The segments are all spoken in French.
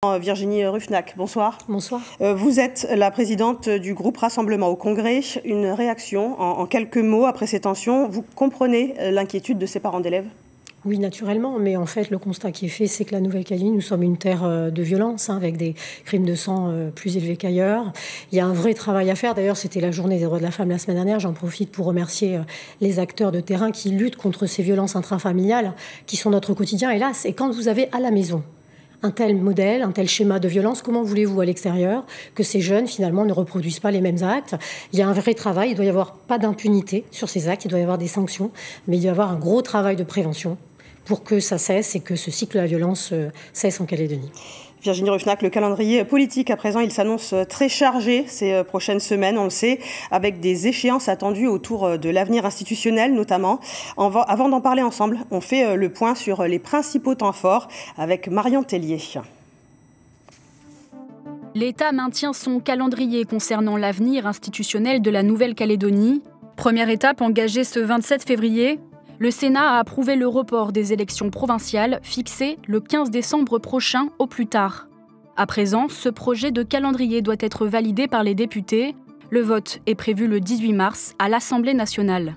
Virginie Ruffnac, bonsoir. Bonsoir. Vous êtes la présidente du groupe Rassemblement au Congrès. Une réaction en quelques mots après ces tensions. Vous comprenez l'inquiétude de ces parents d'élèves ? Oui, naturellement, mais en fait, le constat qui est fait, c'est que la Nouvelle-Calédonie, nous sommes une terre de violence, avec des crimes de sang plus élevés qu'ailleurs. Il y a un vrai travail à faire. D'ailleurs, c'était la journée des droits de la femme la semaine dernière. J'en profite pour remercier les acteurs de terrain qui luttent contre ces violences intrafamiliales, qui sont notre quotidien, hélas. Et quand vous avez à la maison un tel modèle, un tel schéma de violence, comment voulez-vous à l'extérieur que ces jeunes, finalement, ne reproduisent pas les mêmes actes? Il y a un vrai travail, il doit y avoir pas d'impunité sur ces actes, il doit y avoir des sanctions, mais il doit y avoir un gros travail de prévention pour que ça cesse et que ce cycle de la violence cesse en Calédonie. Virginie Ruffnac, le calendrier politique à présent, il s'annonce très chargé ces prochaines semaines, on le sait, avec des échéances attendues autour de l'avenir institutionnel notamment. Avant d'en parler ensemble, on fait le point sur les principaux temps forts avec Marion Tellier. L'État maintient son calendrier concernant l'avenir institutionnel de la Nouvelle-Calédonie. Première étape engagée ce 27 février. Le Sénat a approuvé le report des élections provinciales fixé le 15 décembre prochain au plus tard. À présent, ce projet de calendrier doit être validé par les députés. Le vote est prévu le 18 mars à l'Assemblée nationale.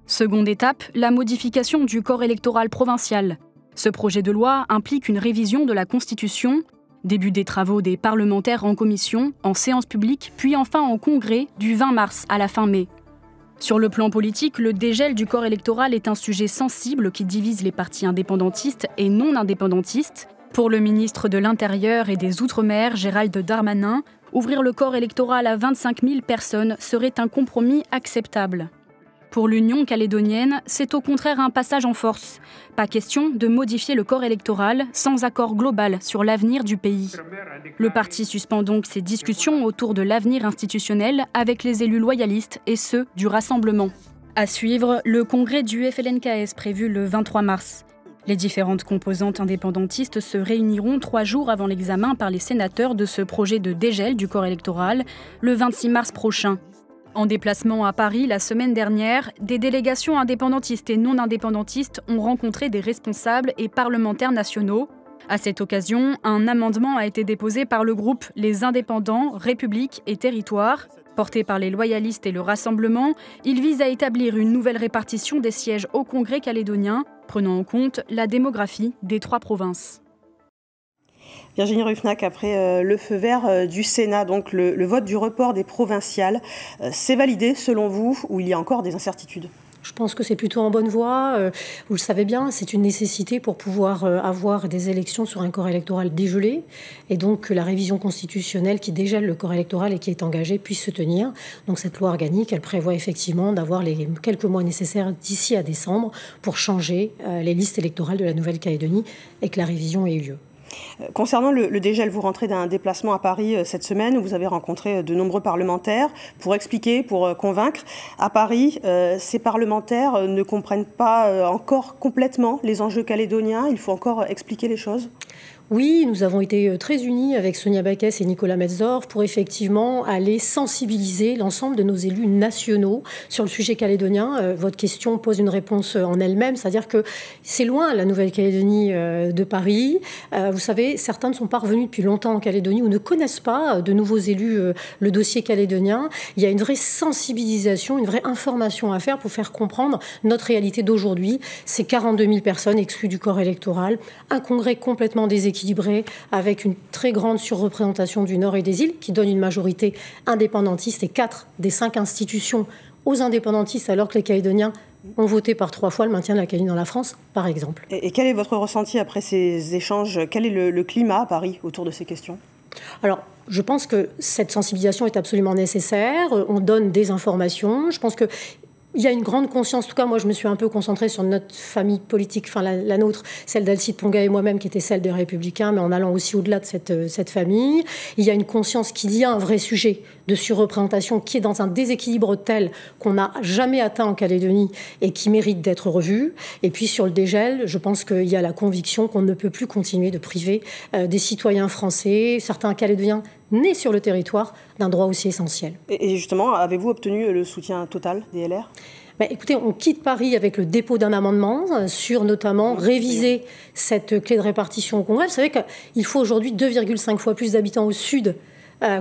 Seconde étape, la modification du corps électoral provincial. Ce projet de loi implique une révision de la Constitution, début des travaux des parlementaires en commission, en séance publique, puis enfin en congrès du 20 mars à la fin mai. Sur le plan politique, le dégel du corps électoral est un sujet sensible qui divise les partis indépendantistes et non indépendantistes. Pour le ministre de l'Intérieur et des Outre-mer, Gérald Darmanin, ouvrir le corps électoral à 25 000 personnes serait un compromis acceptable. Pour l'Union calédonienne, c'est au contraire un passage en force. Pas question de modifier le corps électoral sans accord global sur l'avenir du pays. Le parti suspend donc ses discussions autour de l'avenir institutionnel avec les élus loyalistes et ceux du Rassemblement. À suivre, le congrès du FLNKS prévu le 23 mars. Les différentes composantes indépendantistes se réuniront 3 jours avant l'examen par les sénateurs de ce projet de dégel du corps électoral le 26 mars prochain. En déplacement à Paris la semaine dernière, des délégations indépendantistes et non indépendantistes ont rencontré des responsables et parlementaires nationaux. À cette occasion, un amendement a été déposé par le groupe Les Indépendants, République et Territoire. Porté par les loyalistes et le Rassemblement, il vise à établir une nouvelle répartition des sièges au Congrès calédonien, prenant en compte la démographie des 3 provinces. Virginie Ruffnac, après le feu vert du Sénat, donc le vote du report des provinciales, c'est validé selon vous ou il y a encore des incertitudes ? Je pense que c'est plutôt en bonne voie. Vous le savez bien, c'est une nécessité pour pouvoir avoir des élections sur un corps électoral dégelé et donc que la révision constitutionnelle qui dégèle le corps électoral et qui est engagée puisse se tenir. Donc cette loi organique, elle prévoit effectivement d'avoir les quelques mois nécessaires d'ici à décembre pour changer les listes électorales de la Nouvelle-Calédonie et que la révision ait eu lieu. Concernant le dégel, vous rentrez d'un déplacement à Paris cette semaine où vous avez rencontré de nombreux parlementaires pour expliquer, pour convaincre. À Paris, ces parlementaires ne comprennent pas encore complètement les enjeux calédoniens. Il faut encore expliquer les choses. Oui, nous avons été très unis avec Sonia Backès et Nicolas Metzdorf pour effectivement aller sensibiliser l'ensemble de nos élus nationaux sur le sujet calédonien. Votre question pose une réponse en elle-même, c'est-à-dire que c'est loin la Nouvelle-Calédonie de Paris. Vous savez, certains ne sont pas revenus depuis longtemps en Calédonie ou ne connaissent pas de nouveaux élus le dossier calédonien. Il y a une vraie sensibilisation, une vraie information à faire pour faire comprendre notre réalité d'aujourd'hui. C'est 42 000 personnes exclues du corps électoral, un congrès complètement déséquilibré, avec une très grande surreprésentation du Nord et des îles, qui donne une majorité indépendantiste et 4 des 5 institutions aux indépendantistes, alors que les Calédoniens ont voté par 3 fois le maintien de la Calédonie dans la France, par exemple. Et quel est votre ressenti après ces échanges ? Quel est le climat à Paris autour de ces questions ? Alors, je pense que cette sensibilisation est absolument nécessaire. On donne des informations. Je pense que il y a une grande conscience, en tout cas moi je me suis un peu concentrée sur notre famille politique, enfin la nôtre, celle d'Alcide Ponga et moi-même qui était celle des Républicains, mais en allant aussi au-delà de cette famille. Il y a une conscience qu'il y a un vrai sujet de surreprésentation qui est dans un déséquilibre tel qu'on n'a jamais atteint en Calédonie et qui mérite d'être revu. Et puis sur le dégel, je pense qu'il y a la conviction qu'on ne peut plus continuer de priver des citoyens français, certains Calédoniens nés sur le territoire, d'un droit aussi essentiel. Et justement, avez-vous obtenu le soutien total des LR ? Écoutez, on quitte Paris avec le dépôt d'un amendement sur notamment réviser cette clé de répartition au Congrès. Vous savez qu'il faut aujourd'hui 2,5 fois plus d'habitants au sud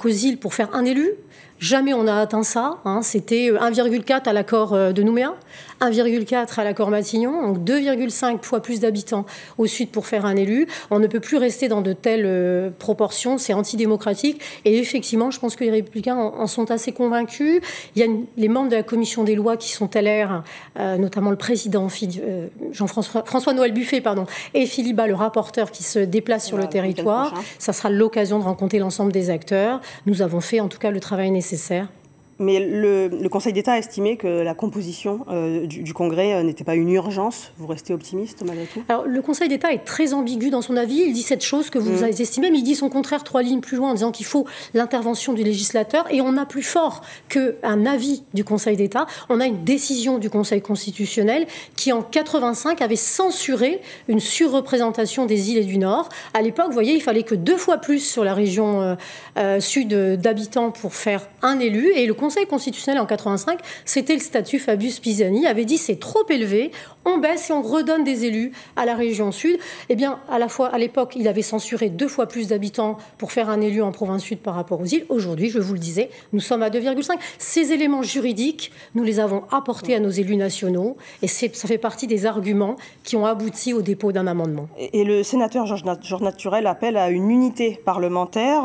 qu'aux îles pour faire un élu. Jamais on a atteint ça. C'était 1,4 à l'accord de Nouméa, 1,4 à l'accord Matignon, donc 2,5 fois plus d'habitants au sud pour faire un élu. On ne peut plus rester dans de telles proportions, c'est antidémocratique. Et effectivement, je pense que les Républicains en sont assez convaincus. Il y a les membres de la commission des lois qui sont LR, notamment le président François-Noël Buffet, et Philippe Bas, le rapporteur, qui se déplace sur le territoire. Ça sera l'occasion de rencontrer l'ensemble des acteurs. Nous avons fait en tout cas le travail nécessaire. Mais le Conseil d'État a estimé que la composition du Congrès n'était pas une urgence. Vous restez optimiste malgré tout? Alors, le Conseil d'État est très ambigu dans son avis. Il dit cette chose que vous avez estimée, mais il dit son contraire 3 lignes plus loin en disant qu'il faut l'intervention du législateur. Et on a plus fort qu'un avis du Conseil d'État. On a une décision du Conseil constitutionnel qui, en 85, avait censuré une surreprésentation des îles et du Nord. À l'époque, vous voyez, il fallait que 2 fois plus sur la région sud d'habitants pour faire un élu. Et le Conseil constitutionnel en 85, c'était le statut Fabius Pisani, avait dit c'est trop élevé, on baisse et on redonne des élus à la région sud. Eh bien, à la fois, à l'époque, il avait censuré 2 fois plus d'habitants pour faire un élu en province sud par rapport aux îles. Aujourd'hui, je vous le disais, nous sommes à 2,5. Ces éléments juridiques, nous les avons apportés à nos élus nationaux et ça fait partie des arguments qui ont abouti au dépôt d'un amendement. Et le sénateur Georges Naturel appelle à une unité parlementaire.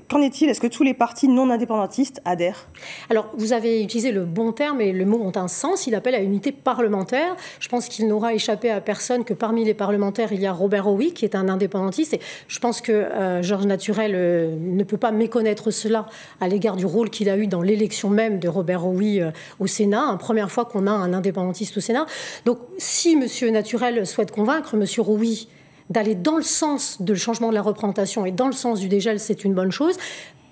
Qu'en est-il? Est-ce que tous les partis non indépendantistes adhèrent? Alors, vous avez utilisé le bon terme et le mot ont un sens. Il appelle à une unité parlementaire. Je pense qu'il n'aura échappé à personne que parmi les parlementaires, il y a Robert Wiik, qui est un indépendantiste. Et je pense que Georges Naturel ne peut pas méconnaître cela à l'égard du rôle qu'il a eu dans l'élection même de Robert Wiik au Sénat. Première fois qu'on a un indépendantiste au Sénat. Donc, si M. Naturel souhaite convaincre M. Wiik d'aller dans le sens de le changement de la représentation et dans le sens du dégel, c'est une bonne chose.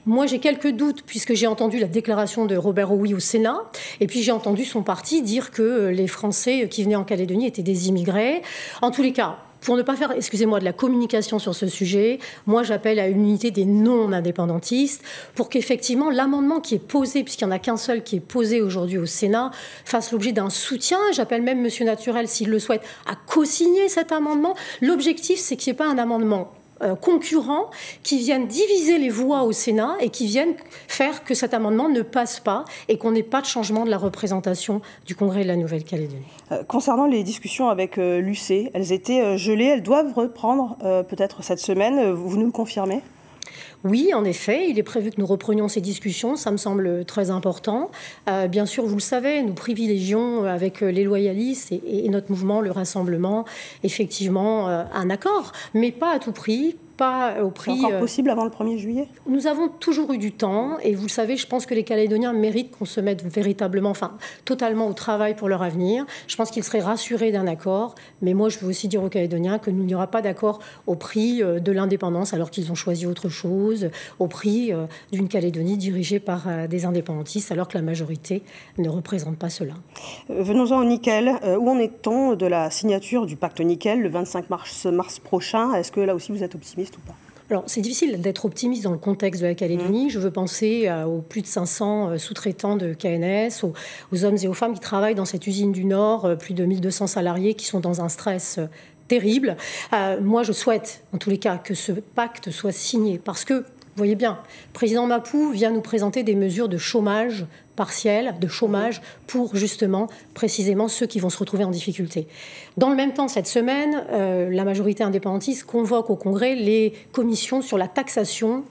Moi, j'ai quelques doutes, puisque j'ai entendu la déclaration de Robert Wiik au Sénat, et puis j'ai entendu son parti dire que les Français qui venaient en Calédonie étaient des immigrés. En tous les cas, pour ne pas faire, excusez-moi, de la communication sur ce sujet, moi j'appelle à une unité des non-indépendantistes pour qu'effectivement l'amendement qui est posé, puisqu'il n'y en a qu'un seul qui est posé aujourd'hui au Sénat, fasse l'objet d'un soutien. J'appelle même M. Naturel, s'il le souhaite, à co-signer cet amendement. L'objectif, c'est qu'il n'y ait pas un amendement concurrents qui viennent diviser les voix au Sénat et qui viennent faire que cet amendement ne passe pas et qu'on n'ait pas de changement de la représentation du Congrès de la Nouvelle-Calédonie. Concernant les discussions avec l'UC, elles étaient gelées, elles doivent reprendre peut-être cette semaine. Vous nous le confirmez ? Oui, en effet, il est prévu que nous reprenions ces discussions, ça me semble très important. Bien sûr, vous le savez, nous privilégions avec les loyalistes et notre mouvement, le Rassemblement, effectivement un accord, mais pas à tout prix. Pas au prix. C'est encore possible avant le 1er juillet ? Nous avons toujours eu du temps et vous le savez, je pense que les Calédoniens méritent qu'on se mette véritablement, totalement au travail pour leur avenir. Je pense qu'ils seraient rassurés d'un accord, mais moi je veux aussi dire aux Calédoniens qu'il n'y aura pas d'accord au prix de l'indépendance alors qu'ils ont choisi autre chose, au prix d'une Calédonie dirigée par des indépendantistes alors que la majorité ne représente pas cela. Venons-en au nickel. Où en est-on de la signature du pacte nickel le 25 mars prochain ? Est-ce que là aussi vous êtes optimiste ? Alors, c'est difficile d'être optimiste dans le contexte de la Calédonie. Je veux penser aux plus de 500 sous-traitants de KNS, aux hommes et aux femmes qui travaillent dans cette usine du Nord, plus de 1200 salariés qui sont dans un stress terrible. Moi, je souhaite, en tous les cas, que ce pacte soit signé parce que, vous voyez bien, le président Mapou vient nous présenter des mesures de chômage partiel, de chômage pour justement, précisément, ceux qui vont se retrouver en difficulté. Dans le même temps, cette semaine, la majorité indépendantiste convoque au Congrès les commissions sur la taxation,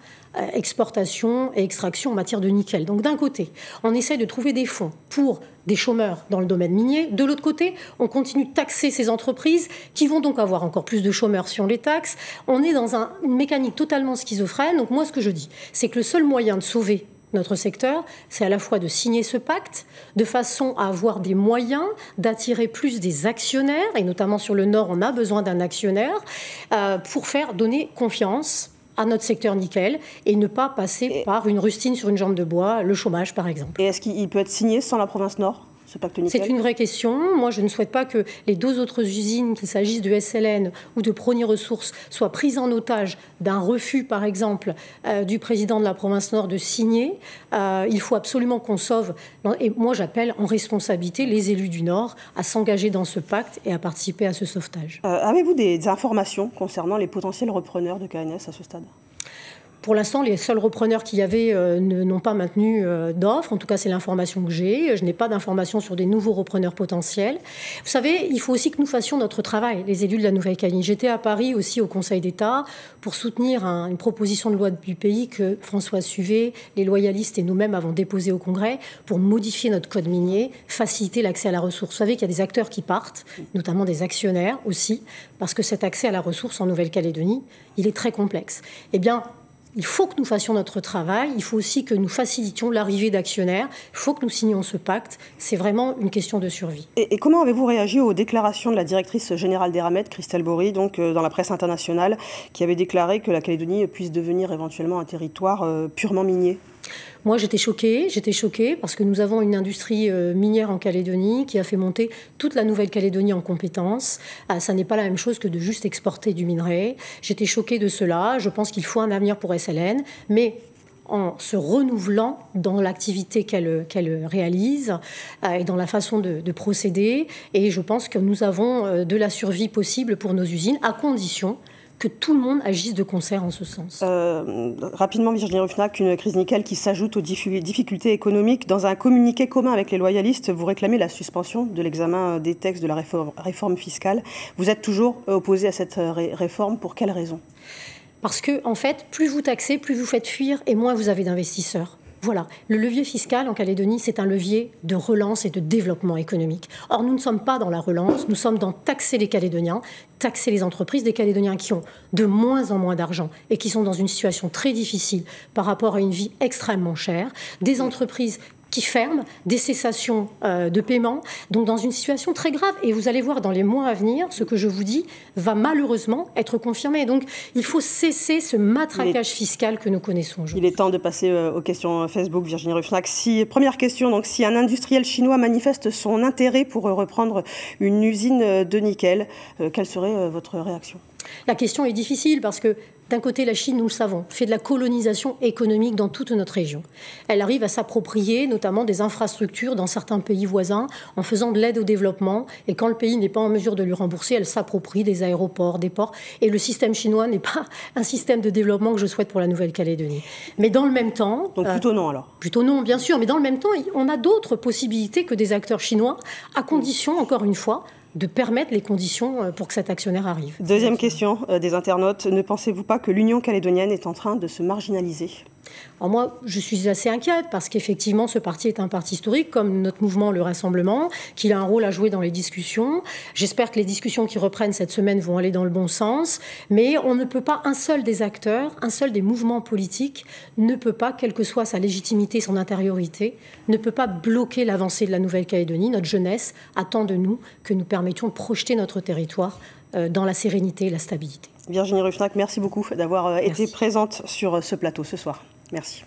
exportation et extraction en matière de nickel. Donc d'un côté, on essaie de trouver des fonds pour des chômeurs dans le domaine minier. De l'autre côté, on continue de taxer ces entreprises qui vont donc avoir encore plus de chômeurs si on les taxe. On est dans une mécanique totalement schizophrène. Donc moi, ce que je dis, c'est que le seul moyen de sauver notre secteur, c'est à la fois de signer ce pacte de façon à avoir des moyens d'attirer plus des actionnaires, et notamment sur le Nord, on a besoin d'un actionnaire, pour faire donner confiance à notre secteur nickel et ne pas passer par une rustine sur une jambe de bois, le chômage par exemple. Et est-ce qu'il peut être signé sans la province Nord ? ce pacte nickel? C'est une vraie question. Moi, je ne souhaite pas que les 2 autres usines, qu'il s'agisse de SLN ou de Prony Ressources, soient prises en otage d'un refus, par exemple, du président de la province Nord de signer. Il faut absolument qu'on sauve. Et moi, j'appelle en responsabilité les élus du Nord à s'engager dans ce pacte et à participer à ce sauvetage. Avez-vous des informations concernant les potentiels repreneurs de KNS à ce stade? Pour l'instant, les seuls repreneurs qu'il y avait n'ont pas maintenu d'offre. En tout cas, c'est l'information que j'ai. Je n'ai pas d'informations sur des nouveaux repreneurs potentiels. Vous savez, il faut aussi que nous fassions notre travail, les élus de la Nouvelle-Calédonie. J'étais à Paris aussi au Conseil d'État pour soutenir une proposition de loi du pays que François Suvet, les loyalistes et nous-mêmes avons déposée au Congrès pour modifier notre code minier, faciliter l'accès à la ressource. Vous savez qu'il y a des acteurs qui partent, notamment des actionnaires aussi, parce que cet accès à la ressource en Nouvelle-Calédonie, il est très complexe. Eh bien, il faut que nous fassions notre travail, il faut aussi que nous facilitions l'arrivée d'actionnaires, il faut que nous signions ce pacte, c'est vraiment une question de survie. Et comment avez-vous réagi aux déclarations de la directrice générale d'Eramet, Christelle Bory, donc dans la presse internationale, qui avait déclaré que la Calédonie puisse devenir éventuellement un territoire purement minier? Moi, j'étais choquée parce que nous avons une industrie minière en Calédonie qui a fait monter toute la Nouvelle-Calédonie en compétences. Ça n'est pas la même chose que de juste exporter du minerai. J'étais choquée de cela. Je pense qu'il faut un avenir pour SLN, mais en se renouvelant dans l'activité qu'elle réalise et dans la façon de procéder. Et je pense que nous avons de la survie possible pour nos usines, à condition que tout le monde agisse de concert en ce sens. Rapidement, Virginie Ruffnac, une crise nickel qui s'ajoute aux difficultés économiques. Dans un communiqué commun avec les loyalistes, vous réclamez la suspension de l'examen des textes de la réforme fiscale. Vous êtes toujours opposé à cette réforme. Pour quelles raisons? Parce que, en fait, plus vous taxez, plus vous faites fuir et moins vous avez d'investisseurs. Voilà, le levier fiscal en Calédonie, c'est un levier de relance et de développement économique. Or, nous ne sommes pas dans la relance, nous sommes dans taxer les Calédoniens, taxer les entreprises des Calédoniens qui ont de moins en moins d'argent et qui sont dans une situation très difficile par rapport à une vie extrêmement chère, des entreprises qui ferment, des cessations de paiement, donc dans une situation très grave. Et vous allez voir dans les mois à venir, ce que je vous dis va malheureusement être confirmé. Donc il faut cesser ce matraquage fiscal que nous connaissons aujourd'hui. Il est temps de passer aux questions Facebook, Virginie Ruffnac. Première question, donc, si un industriel chinois manifeste son intérêt pour reprendre une usine de nickel, quelle serait votre réaction? La question est difficile parce que d'un côté, la Chine, nous le savons, fait de la colonisation économique dans toute notre région. Elle arrive à s'approprier notamment des infrastructures dans certains pays voisins en faisant de l'aide au développement. Et quand le pays n'est pas en mesure de lui rembourser, elle s'approprie des aéroports, des ports. Et le système chinois n'est pas un système de développement que je souhaite pour la Nouvelle-Calédonie. Mais dans le même temps... Donc plutôt non alors? Plutôt non, bien sûr. Mais dans le même temps, on a d'autres possibilités que des acteurs chinois, à condition, encore une fois, de permettre les conditions pour que cet actionnaire arrive. Deuxième question des internautes. Ne pensez-vous pas que l'Union calédonienne est en train de se marginaliser? Alors moi, je suis assez inquiète parce qu'effectivement, ce parti est un parti historique, comme notre mouvement, le Rassemblement, qu'il a un rôle à jouer dans les discussions. J'espère que les discussions qui reprennent cette semaine vont aller dans le bon sens. Mais on ne peut pas, un seul des acteurs, un seul des mouvements politiques, ne peut pas, quelle que soit sa légitimité, son intériorité, ne peut pas bloquer l'avancée de la Nouvelle-Calédonie. Notre jeunesse attend de nous que nous permettions de projeter notre territoire dans la sérénité et la stabilité. Virginie Ruffnac, merci beaucoup d'avoir été présente sur ce plateau ce soir. Merci.